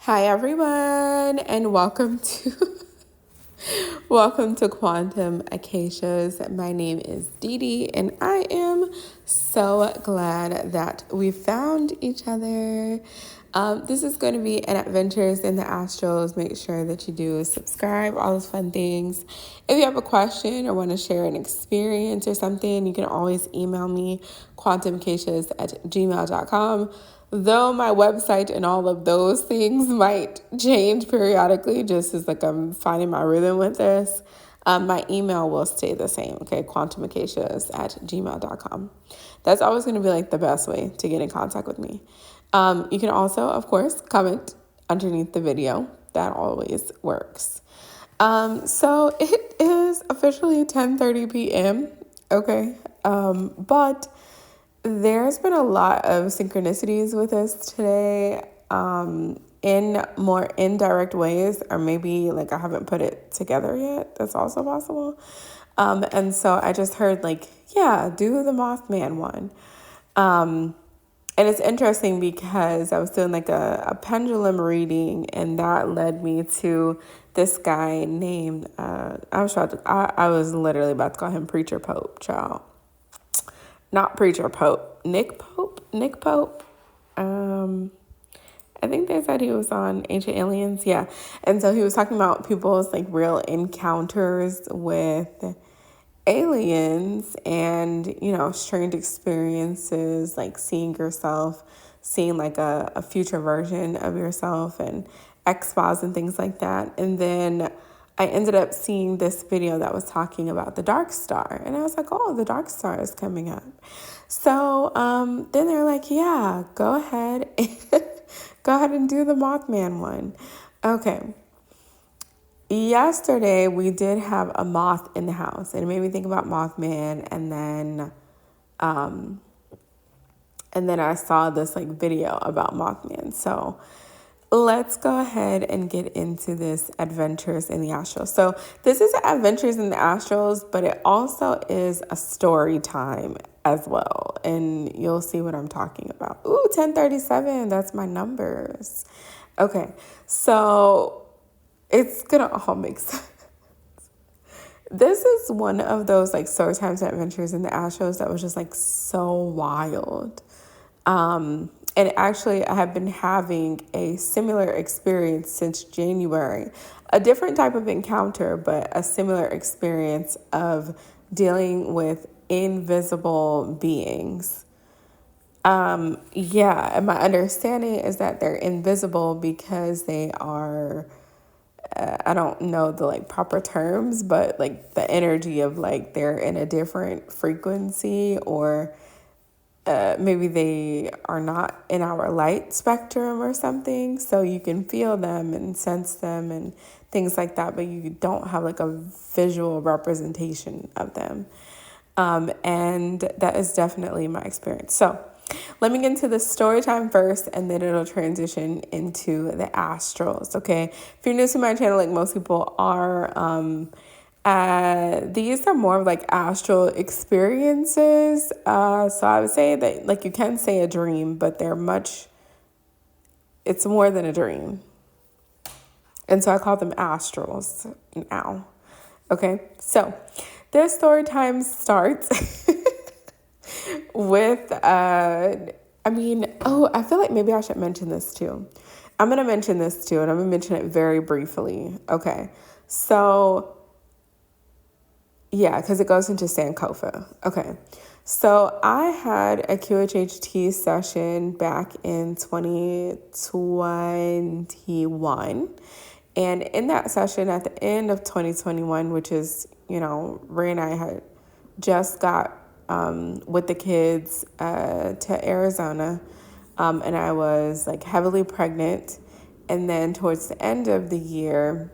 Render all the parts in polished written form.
Hi everyone, and welcome to welcome to Quantum Acacias. My name is Dee Dee, and I am so glad that we found each other. This is going to be an Adventures in the Astrals. Make sure that you do subscribe, all those fun things. If you have a question or want to share an experience or something, you can always email me, quantumacacias@gmail.com. Though my website and all of those things might change periodically, just as like I'm finding my rhythm with this, my email will stay the same, okay? quantumacacias@gmail.com. That's always going to be like the best way to get in contact with me. You can also, of course, comment underneath the video. That always works. So it is officially 10:30 p.m., okay? But there's been a lot of synchronicities with us today, in more indirect ways, or maybe like I haven't put it together yet. That's also possible. And so I just heard like, yeah, do the Mothman one. And it's interesting because I was doing like a pendulum reading, and that led me to this guy named, I was literally about to call him Preacher Pope, child. Not Preacher Pope, Nick Pope. I think they said he was on Ancient Aliens, yeah. And so he was talking about people's like real encounters with aliens and, strange experiences, like seeing yourself, seeing like a future version of yourself and X-Files and things like that. And then I ended up seeing this video that was talking about the dark star. And I was like, oh, the dark star is coming up. So then they're like, yeah, go ahead. Go ahead and do the Mothman one. Okay. Yesterday, we did have a moth in the house. And it made me think about Mothman. And then I saw this like video about Mothman. So let's go ahead and get into this Adventures in the Astrals. So this is Adventures in the Astrals, but it also is a story time as well. And you'll see what I'm talking about. Ooh, 1037, that's my numbers. Okay, so it's gonna all make sense. This is one of those like story times and Adventures in the Astrals that was just like so wild. And actually, I have been having a similar experience since January. A different type of encounter, but a similar experience of dealing with invisible beings. Yeah, and my understanding is that they're invisible because they are, I don't know the like proper terms, but like the energy of like they're in a different frequency, or maybe they are not in our light spectrum or something, so you can feel them and sense them and things like that, but you don't have like a visual representation of them. And that is definitely my experience. So let me get into the story time first, and then it'll transition into the astrals, okay? If you're new to my channel, like most people are, these are more of like astral experiences. So I would say that like you can say a dream, but it's more than a dream. And so I call them astrals now. Okay, so this story time starts with, I feel like maybe I should mention this too. I'm going to mention this too, and I'm going to mention it very briefly. Okay, so yeah, because it goes into Sankofa. Okay, so I had a QHHT session back in 2021. And in that session at the end of 2021, which is, Ray and I had just got with the kids to Arizona, and I was like heavily pregnant. And then towards the end of the year,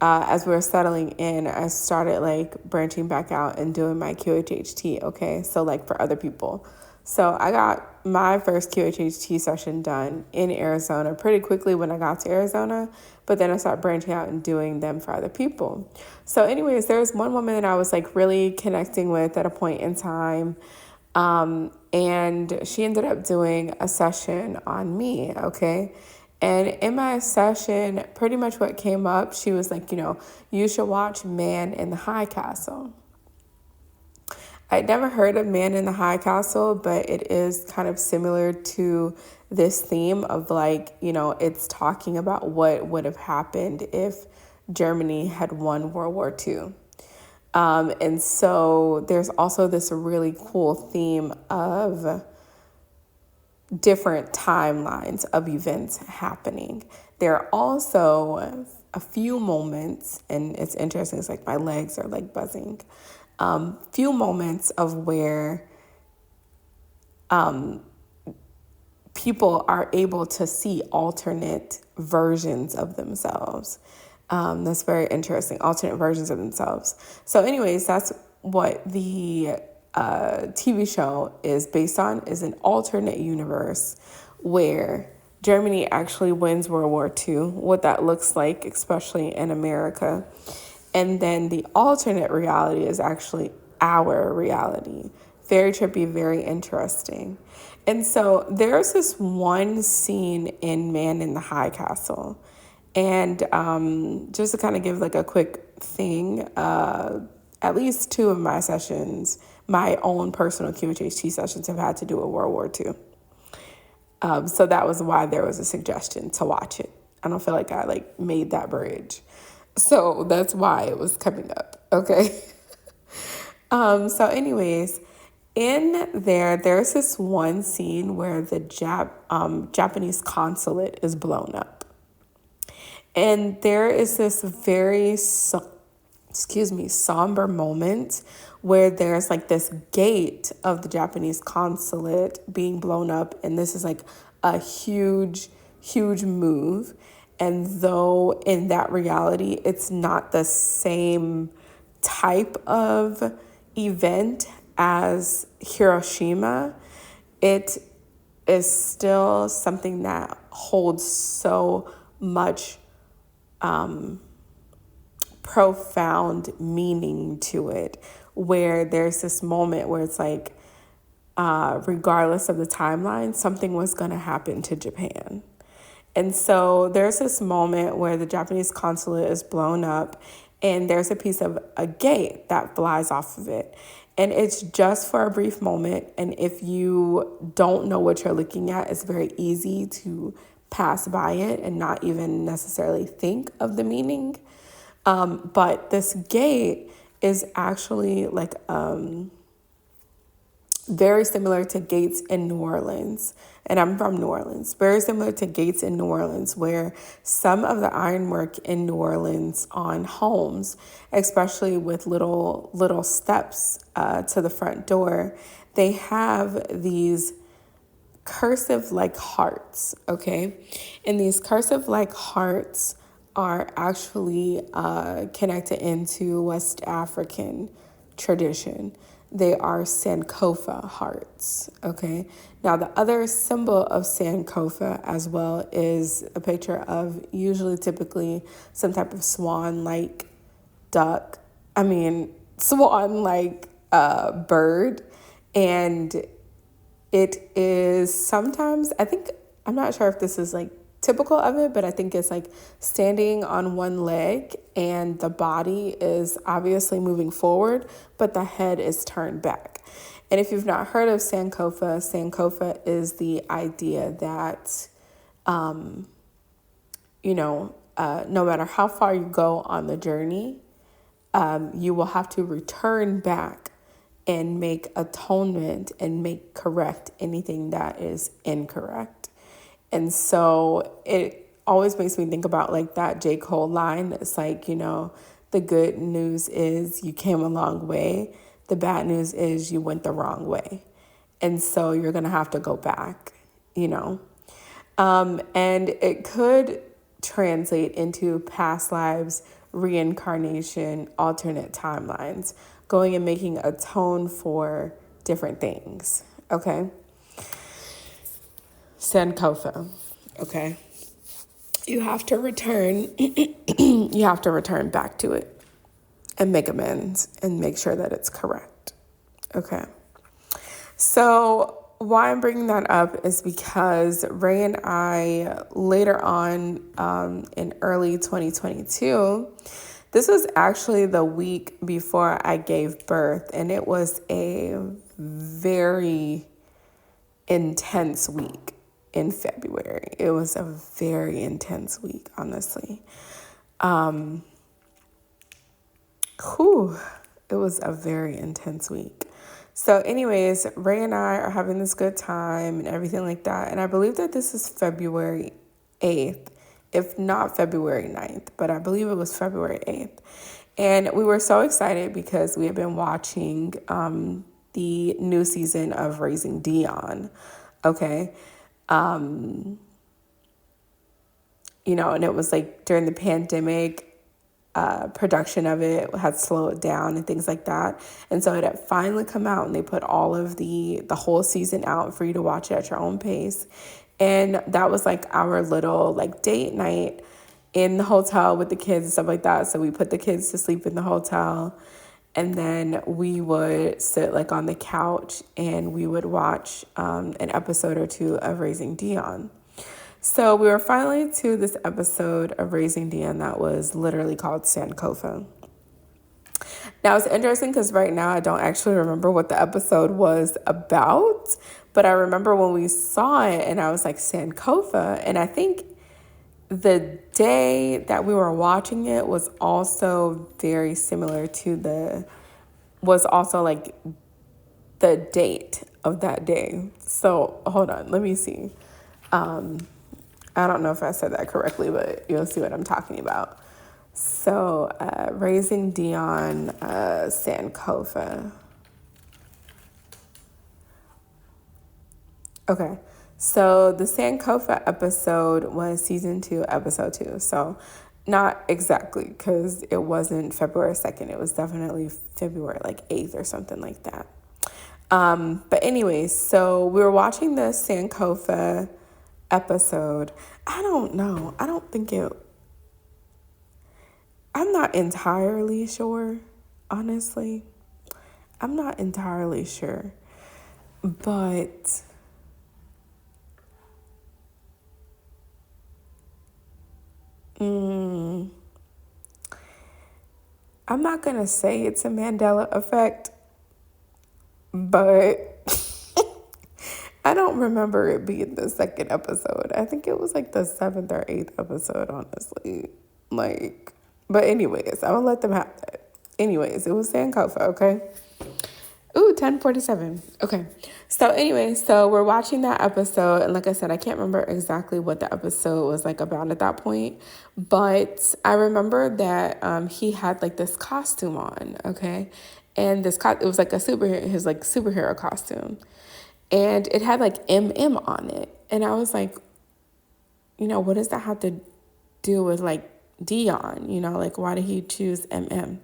as we were settling in, I started like branching back out and doing my QHHT, okay? So like for other people. So I got my first QHHT session done in Arizona pretty quickly when I got to Arizona, but then I started branching out and doing them for other people. So anyways, there was one woman that I was like really connecting with at a point in time, and she ended up doing a session on me, okay? And in my session, pretty much what came up, she was like, you should watch Man in the High Castle. I'd never heard of Man in the High Castle, but it is kind of similar to this theme of like, it's talking about what would have happened if Germany had won World War II. And so there's also this really cool theme of different timelines of events happening. There are also a few moments, and it's interesting, it's like my legs are like buzzing. Few moments of where people are able to see alternate versions of themselves. That's very interesting, alternate versions of themselves. So anyways, that's what the TV show is based on, is an alternate universe where Germany actually wins World War II, what that looks like, especially in America. And then the alternate reality is actually our reality. Very trippy, very interesting. And so there's this one scene in Man in the High Castle. And just to kind of give like a quick thing, at least 2 of my sessions, my own personal QHHT sessions, have had to do with World War II. So that was why there was a suggestion to watch it. I don't feel like I like made that bridge. So that's why it was coming up. Okay. So anyways, in there's this one scene where the Japanese consulate is blown up. And there is this very, somber moment where there's like this gate of the Japanese consulate being blown up. And this is like a huge, huge move. And though in that reality, it's not the same type of event as Hiroshima, it is still something that holds so much profound meaning to it, where there's this moment where it's like, regardless of the timeline, something was going to happen to Japan. And so there's this moment where the Japanese consulate is blown up and there's a piece of a gate that flies off of it. And it's just for a brief moment. And if you don't know what you're looking at, it's very easy to pass by it and not even necessarily think of the meaning. But this gate is actually like very similar to gates in New Orleans. And I'm from New Orleans. Very similar to gates in New Orleans, where some of the ironwork in New Orleans on homes, especially with little steps to the front door, they have these cursive like hearts, okay? And these cursive like hearts are actually connected into West African tradition. They are Sankofa hearts, okay? Now, the other symbol of Sankofa as well is a picture of typically some type of swan-like swan-like bird. And it is sometimes, I'm not sure if this is like typical of it, but I think it's like standing on one leg and the body is obviously moving forward, but the head is turned back. And if you've not heard of Sankofa is the idea that, no matter how far you go on the journey, you will have to return back and make atonement and make correct anything that is incorrect. And so it always makes me think about like that J. Cole line. It's like, the good news is you came a long way. The bad news is you went the wrong way. And so you're going to have to go back, And it could translate into past lives, reincarnation, alternate timelines, going and making atone for different things. Okay. Sankofa, okay? You have to return back to it and make amends and make sure that it's correct, okay? So why I'm bringing that up is because Ray and I, later on in early 2022, this was actually the week before I gave birth, and it was a very intense week in February. It was a very intense week, honestly. It was a very intense week. So anyways, Ray and I are having this good time and everything like that. And I believe that this is February 8th, if not February 9th, but I believe it was February 8th. And we were so excited because we had been watching the new season of Raising Dion. Okay. And it was like during the pandemic, production of it had slowed down and things like that. And so it had finally come out and they put all of the whole season out for you to watch it at your own pace. And that was like our little like date night in the hotel with the kids and stuff like that. So we put the kids to sleep in the hotel, and then we would sit like on the couch and we would watch an episode or two of Raising Dion. So we were finally to this episode of Raising Dion that was literally called Sankofa. Now it's interesting because right now I don't actually remember what the episode was about, but I remember when we saw it and I was like, Sankofa. And I think the day that we were watching it was also very similar to was also like the date of that day. So hold on, let me see. I don't know if I said that correctly, but you'll see what I'm talking about. So, Raising Dion, Sankofa. Okay, so the Sankofa episode was season 2, episode 2. So, not exactly, because it wasn't February 2nd. It was definitely February like 8th or something like that. But anyways, so we were watching the Sankofa episode. I don't know. I'm not entirely sure, honestly. I'm not entirely sure. But I'm not going to say it's a Mandela effect, but I don't remember it being the second episode. I think it was like the 7th or 8th episode, honestly. But anyways, I'm going to let them have that. Anyways, it was Sankofa, okay? Ooh, 10:47. Okay. So anyways, so we're watching that episode. And like I said, I can't remember exactly what the episode was like about at that point. But I remember that he had like this costume on, okay? And it was like his like superhero costume. And it had like MM on it. And I was like, what does that have to do with like Dion? Like why did he choose MM?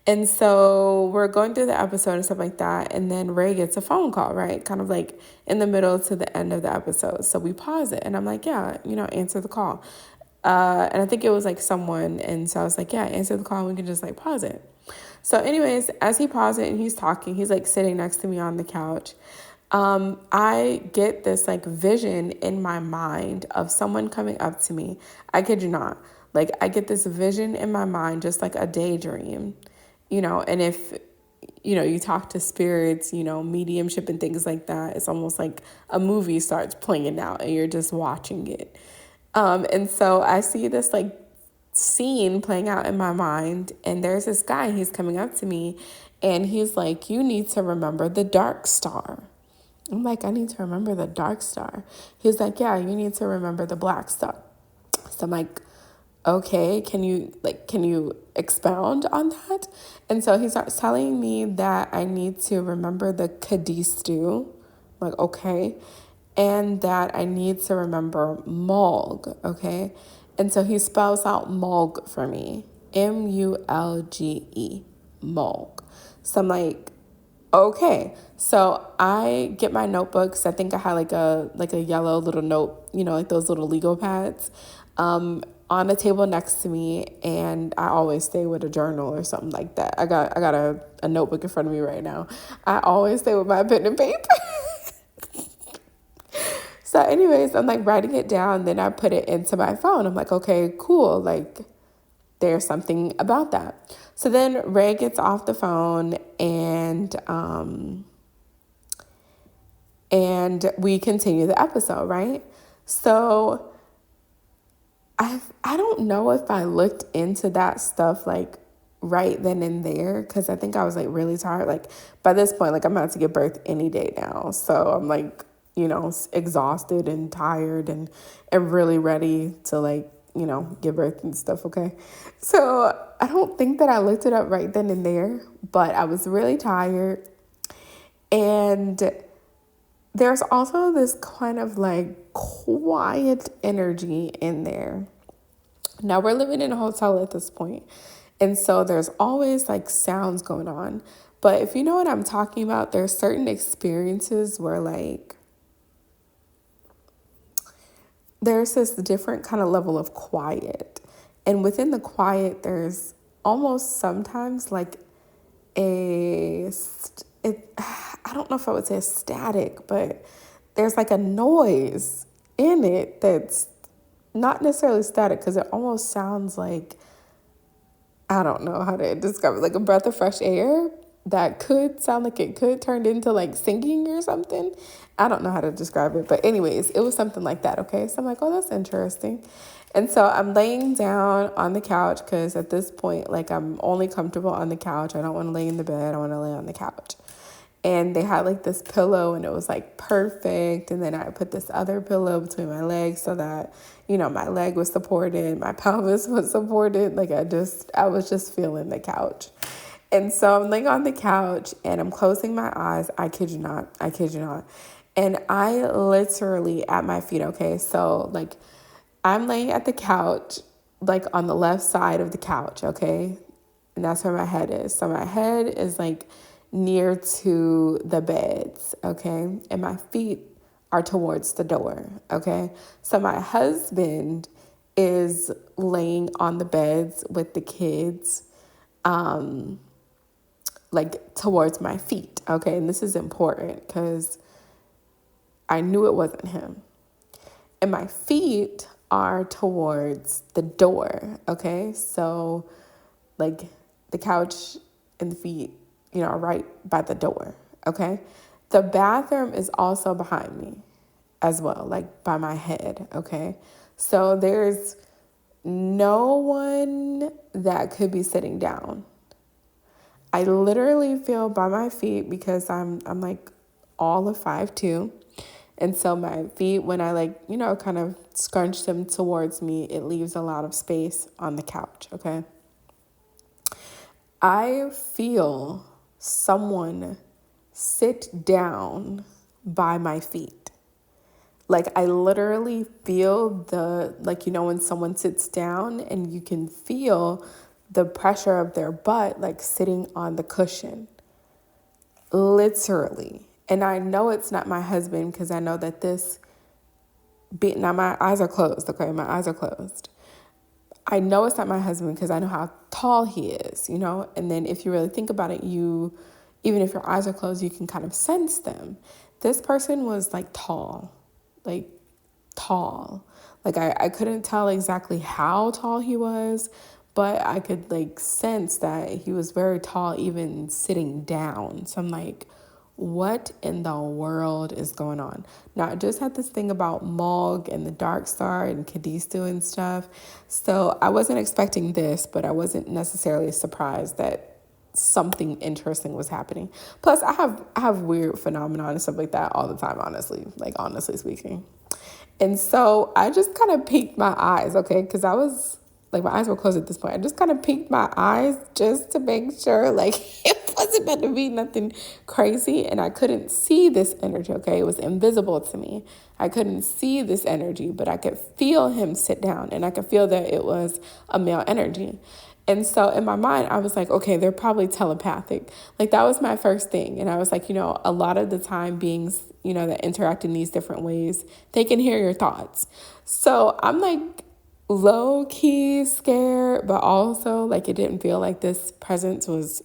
And so we're going through the episode and stuff like that. And then Ray gets a phone call, right? Kind of like in the middle to the end of the episode. So we pause it. And I'm like, yeah, answer the call. And I think it was like someone. And so I was like, yeah, answer the call. We can just like pause it. So anyways, as he paused it and he's talking, he's like sitting next to me on the couch. I get this like vision in my mind of someone coming up to me. I kid you not. Like I get this vision in my mind, just like a daydream, and if, you talk to spirits, mediumship and things like that, it's almost like a movie starts playing out and you're just watching it. And so I see this like scene playing out in my mind, and there's this guy, he's coming up to me and he's like, you need to remember the dark star. I'm like, I need to remember the dark star. He's like, yeah, you need to remember the black star. So I'm like, okay, can you expound on that? And so he starts telling me that I need to remember the Kadistu. I'm like, okay. And that I need to remember Mul-ge, okay? And so he spells out Mul-ge for me. Mulge, Mul-ge. So I'm like, okay. So I get my notebooks. I think I had like a yellow little note, like those little Lego pads, on the table next to me, and I always stay with a journal or something like that. I got a notebook in front of me right now. I always stay with my pen and paper. So anyways, I'm like writing it down. Then I put it into my phone. I'm like, okay, cool. Like there's something about that. So then Ray gets off the phone and we continue the episode, right? So I don't know if I looked into that stuff like right then and there, because I think I was like really tired. Like by this point, like I'm about to give birth any day now. So I'm like, exhausted and tired and really ready to like, give birth and stuff, okay? So I don't think that I looked it up right then and there, but I was really tired. And there's also this kind of like quiet energy in there. Now we're living in a hotel at this point, and so there's always like sounds going on. But if you know what I'm talking about, there's certain experiences where like there's this different kind of level of quiet. And within the quiet, there's almost sometimes like I don't know if I would say a static, but there's like a noise in it that's not necessarily static, because it almost sounds like, I don't know how to describe it, like a breath of fresh air that could sound like it could turn into like singing or something. I don't know how to describe it, but anyways, it was something like that, okay? So I'm like, oh, that's interesting. And so I'm laying down on the couch, because at this point, like I'm only comfortable on the couch. I don't want to lay in the bed. I want to lay on the couch. And they had like this pillow, and it was like perfect. And then I put this other pillow between my legs so that, my leg was supported, my pelvis was supported. Like I was just feeling the couch. And so I'm laying on the couch and I'm closing my eyes. I kid you not. And I literally at my feet, okay? So like I'm laying at the couch, like on the left side of the couch, okay? And that's where my head is. So my head is like near to the beds, okay? And my feet are towards the door, okay? So my husband is laying on the beds with the kids, like towards my feet, okay? And this is important because I knew it wasn't him. And my feet are towards the door, okay? So like the couch and the feet, are right by the door, okay? The bathroom is also behind me as well, like by my head, okay? So there's no one that could be sitting down. I literally feel by my feet, because I'm like all of 5'2". And so my feet, when I like, kind of scrunch them towards me, it leaves a lot of space on the couch, okay? I feel someone sit down by my feet. Like I literally feel when someone sits down and you can feel the pressure of their butt, like sitting on the cushion, literally. And I know it's not my husband, because I know that now my eyes are closed, okay? My eyes are closed. I know it's not my husband because I know how tall he is, And then if you really think about it, even if your eyes are closed, you can kind of sense them. This person was like tall. Like I couldn't tell exactly how tall he was, but I could like sense that he was very tall, even sitting down. So I'm like, what in the world is going on? Now, I just had this thing about Mul-ge and the Dark Star and Kadistu and stuff. So I wasn't expecting this, but I wasn't necessarily surprised that something interesting was happening. Plus, I have weird phenomena and stuff like that all the time, honestly speaking. And so I just kind of peeked my eyes, okay? Because I was, like, my eyes were closed at this point. I just kind of peeked my eyes just to make sure, like, it wasn't meant to be nothing crazy. And I couldn't see this energy, okay? It was invisible to me. I couldn't see this energy, but I could feel him sit down. And I could feel that it was a male energy. And so in my mind, I was like, okay, they're probably telepathic. Like that was my first thing. And I was like, a lot of the time beings, that interact in these different ways, they can hear your thoughts. So I'm like low key scared, but also like it didn't feel like this presence was,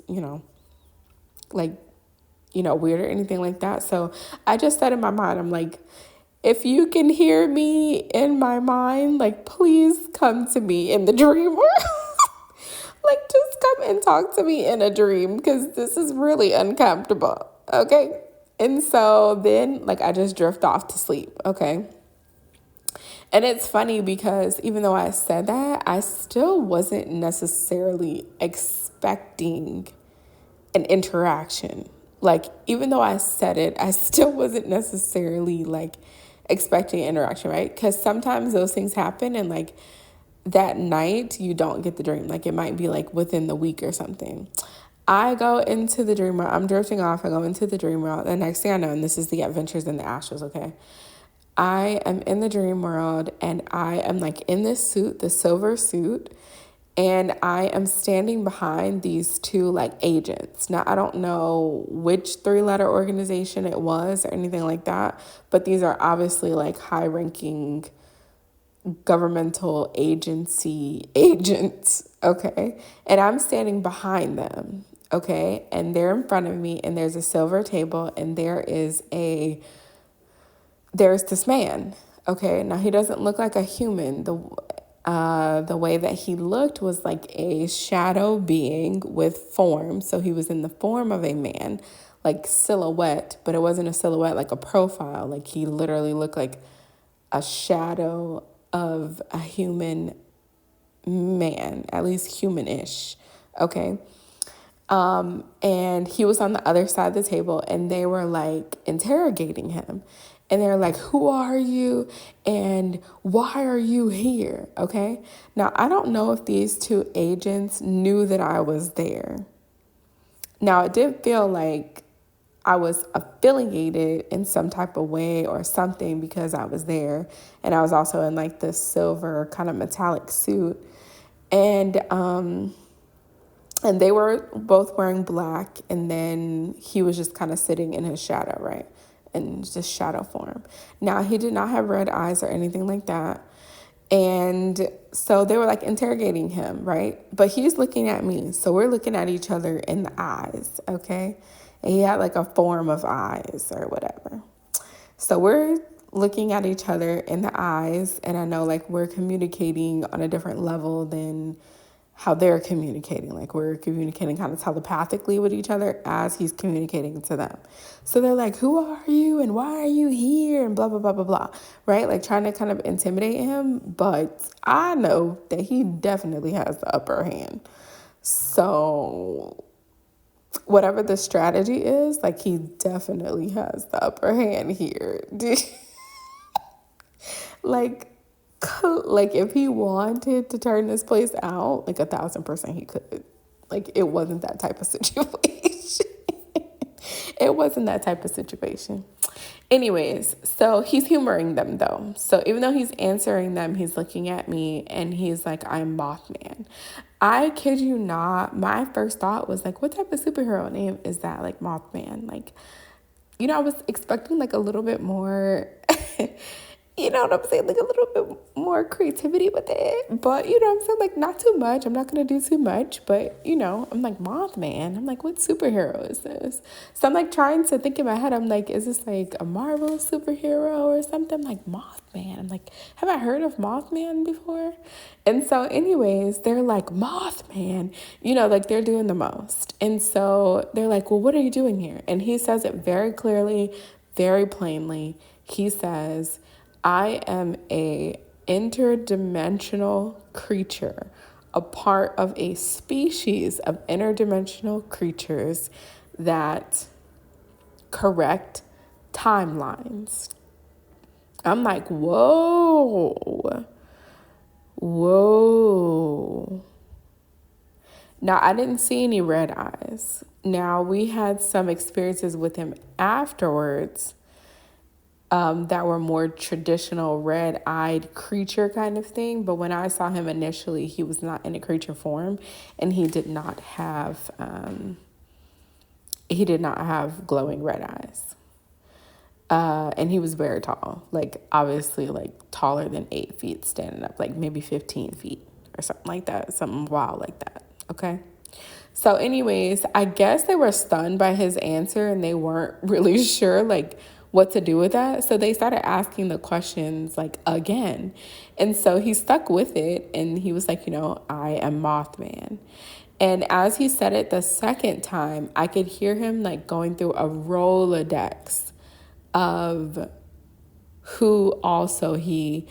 weird or anything like that. So I just said in my mind, I'm like, if you can hear me in my mind, like, please come to me in the dream world. Like, just come and talk to me in a dream, because this is really uncomfortable, okay? And so then, like, I just drift off to sleep, okay? And it's funny because even though I said that, I still wasn't necessarily expecting an interaction. Like, even though I said it, I still wasn't necessarily, like, expecting interaction, right? Because sometimes those things happen and, like, that night you don't get the dream. Like, it might be, like, within the week or something. I go into the dream world. I'm drifting off. I go into the dream world. The next thing I know, and this is the adventures in the Astrals, okay? I am in the dream world and I am, like, in this suit, the silver suit, and I am standing behind these two, like, agents. Now, I don't know which 3-letter organization it was or anything like that, but these are obviously, like, high-ranking governmental agency agents, okay? And I'm standing behind them, okay? And they're in front of me, and there's a silver table, and there's this man, okay? Now, he doesn't look like a human. The way that he looked was like a shadow being with form. So he was in the form of a man, like silhouette, but it wasn't a silhouette, like a profile. Like, he literally looked like a shadow of a human man, at least human-ish, okay? And he was on the other side of the table, and they were, like, interrogating him. And they're like, who are you? And why are you here? Okay. Now, I don't know if these two agents knew that I was there. Now, it did feel like I was affiliated in some type of way or something because I was there. And I was also in, like, this silver kind of metallic suit. And they were both wearing black, and then he was just kind of sitting in his shadow, right? In just shadow form. Now, he did not have red eyes or anything like that. And so they were, like, interrogating him, right? But he's looking at me. So we're looking at each other in the eyes, okay? And he had, like, a form of eyes or whatever. So we're looking at each other in the eyes, and I know, like, we're communicating on a different level than how they're communicating. Like, we're communicating kind of telepathically with each other as he's communicating to them. So they're like, who are you and why are you here? And blah, blah, blah, blah, blah, right? Like, trying to kind of intimidate him. But I know that he definitely has the upper hand. So whatever the strategy is, like, he definitely has the upper hand here. Like, if he wanted to turn this place out, like, 1,000% he could. Like, it wasn't that type of situation. It wasn't that type of situation. Anyways, so he's humoring them, though. So even though he's answering them, he's looking at me and he's like, I'm Mothman. I kid you not, my first thought was like, what type of superhero name is that? Like, Mothman. Like, you know, I was expecting, like, a little bit more... You know what I'm saying? Like, a little bit more creativity with it. But, you know what I'm saying? Like, not too much. I'm not going to do too much. But, you know, I'm like, Mothman. I'm like, what superhero is this? So I'm, like, trying to think in my head. I'm like, is this, like, a Marvel superhero or something? I'm like, Mothman. I'm like, have I heard of Mothman before? And so anyways, they're like, Mothman. You know, like, they're doing the most. And so they're like, well, what are you doing here? And he says it very clearly, very plainly. He says... I am a interdimensional creature, a part of a species of interdimensional creatures that correct timelines. I'm like, whoa. Now, I didn't see any red eyes. Now, we had some experiences with him afterwards that were more traditional red-eyed creature kind of thing. But when I saw him initially, he was not in a creature form, and he did not have glowing red eyes. And he was very tall, like, obviously, like, taller than 8 feet standing up, like maybe 15 feet or something like that, something wild like that, okay? So anyways, I guess they were stunned by his answer, and they weren't really sure, like, what to do with that. So they started asking the questions like again. And so he stuck with it and he was like, I am Mothman. And as he said it the second time, I could hear him like going through a Rolodex of who also he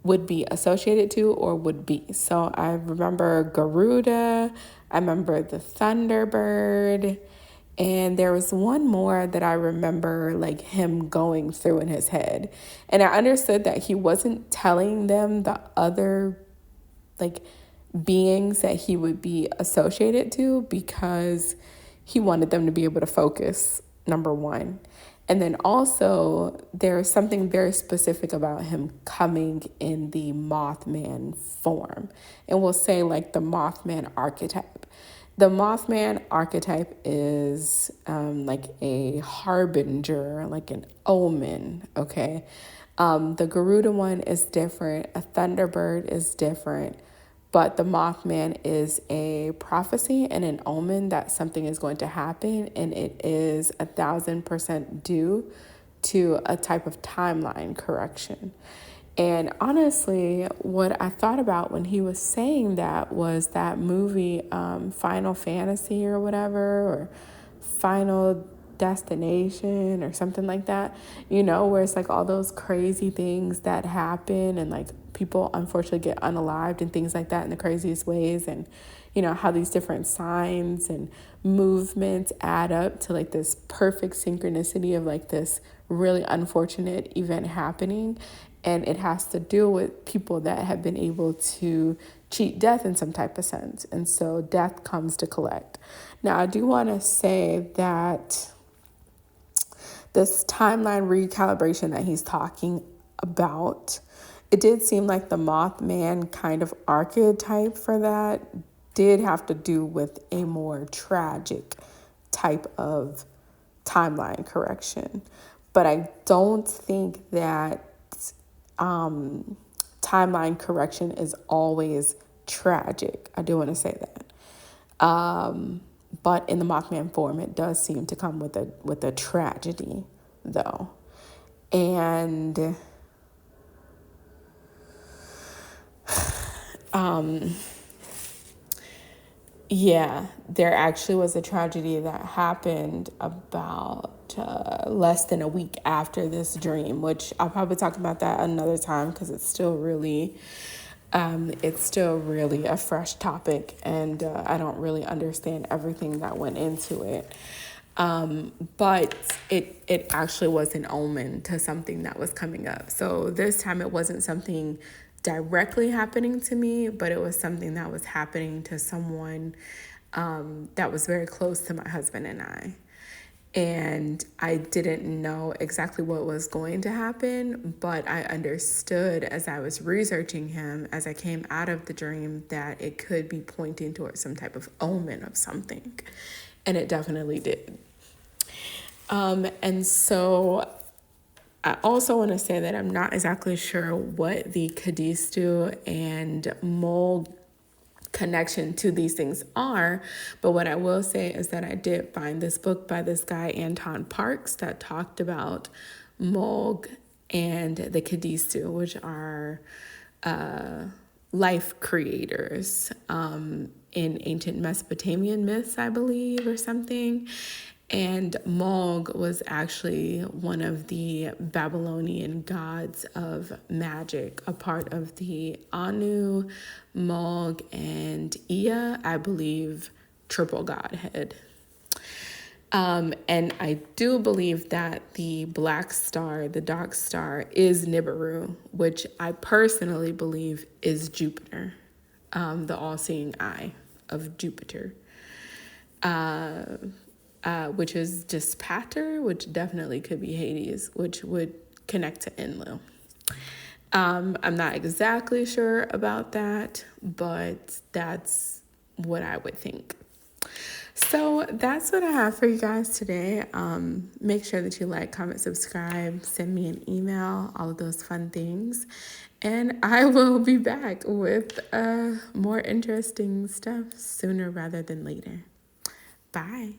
would be associated to or would be. So I remember Garuda, I remember the Thunderbird, and there was one more that I remember like him going through in his head. And I understood that he wasn't telling them the other like beings that he would be associated to because he wanted them to be able to focus, number one. And then also there's something very specific about him coming in the Mothman form. And we'll say like the Mothman archetype. The Mothman archetype is like a harbinger, like an omen, okay? The Garuda one is different. A Thunderbird is different. But the Mothman is a prophecy and an omen that something is going to happen, and it is 1,000% due to a type of timeline correction. And honestly, what I thought about when he was saying that was that movie, Final Fantasy or whatever, or Final Destination or something like that, where it's like all those crazy things that happen and like people unfortunately get unalived and things like that in the craziest ways. And, how these different signs and movements add up to like this perfect synchronicity of like this really unfortunate event happening. And it has to do with people that have been able to cheat death in some type of sense. And so death comes to collect. Now, I do want to say that this timeline recalibration that he's talking about, it did seem like the Mothman kind of archetype for that did have to do with a more tragic type of timeline correction. But I don't think that timeline correction is always tragic. I do want to say that. But in the Mothman form, it does seem to come with a tragedy, though. And yeah, there actually was a tragedy that happened about less than a week after this dream, which I'll probably talk about that another time because it's still really a fresh topic, and I don't really understand everything that went into it. But it actually was an omen to something that was coming up. So this time it wasn't something directly happening to me, but it was something that was happening to someone that was very close to my husband and I. And I didn't know exactly what was going to happen, but I understood as I was researching him, as I came out of the dream, that it could be pointing towards some type of omen of something. And it definitely did. And so I also want to say that I'm not exactly sure what the Kadistu and Mul connection to these things are, but what I will say is that I did find this book by this guy Anton Parks that talked about Mul-ge and the Kadistu, which are life creators in ancient Mesopotamian myths, I believe, or something. And Mul-ge was actually one of the Babylonian gods of magic, a part of the Anu, Mul-ge, and Ea, I believe, triple godhead. And I do believe that the black star, the dark star, is Nibiru, which I personally believe is Jupiter, the all-seeing eye of Jupiter. Which is just Pater, which definitely could be Hades, which would connect to Enlil. I'm not exactly sure about that, but that's what I would think. So that's what I have for you guys today. Make sure that you like, comment, subscribe, send me an email, all of those fun things. And I will be back with more interesting stuff sooner rather than later. Bye.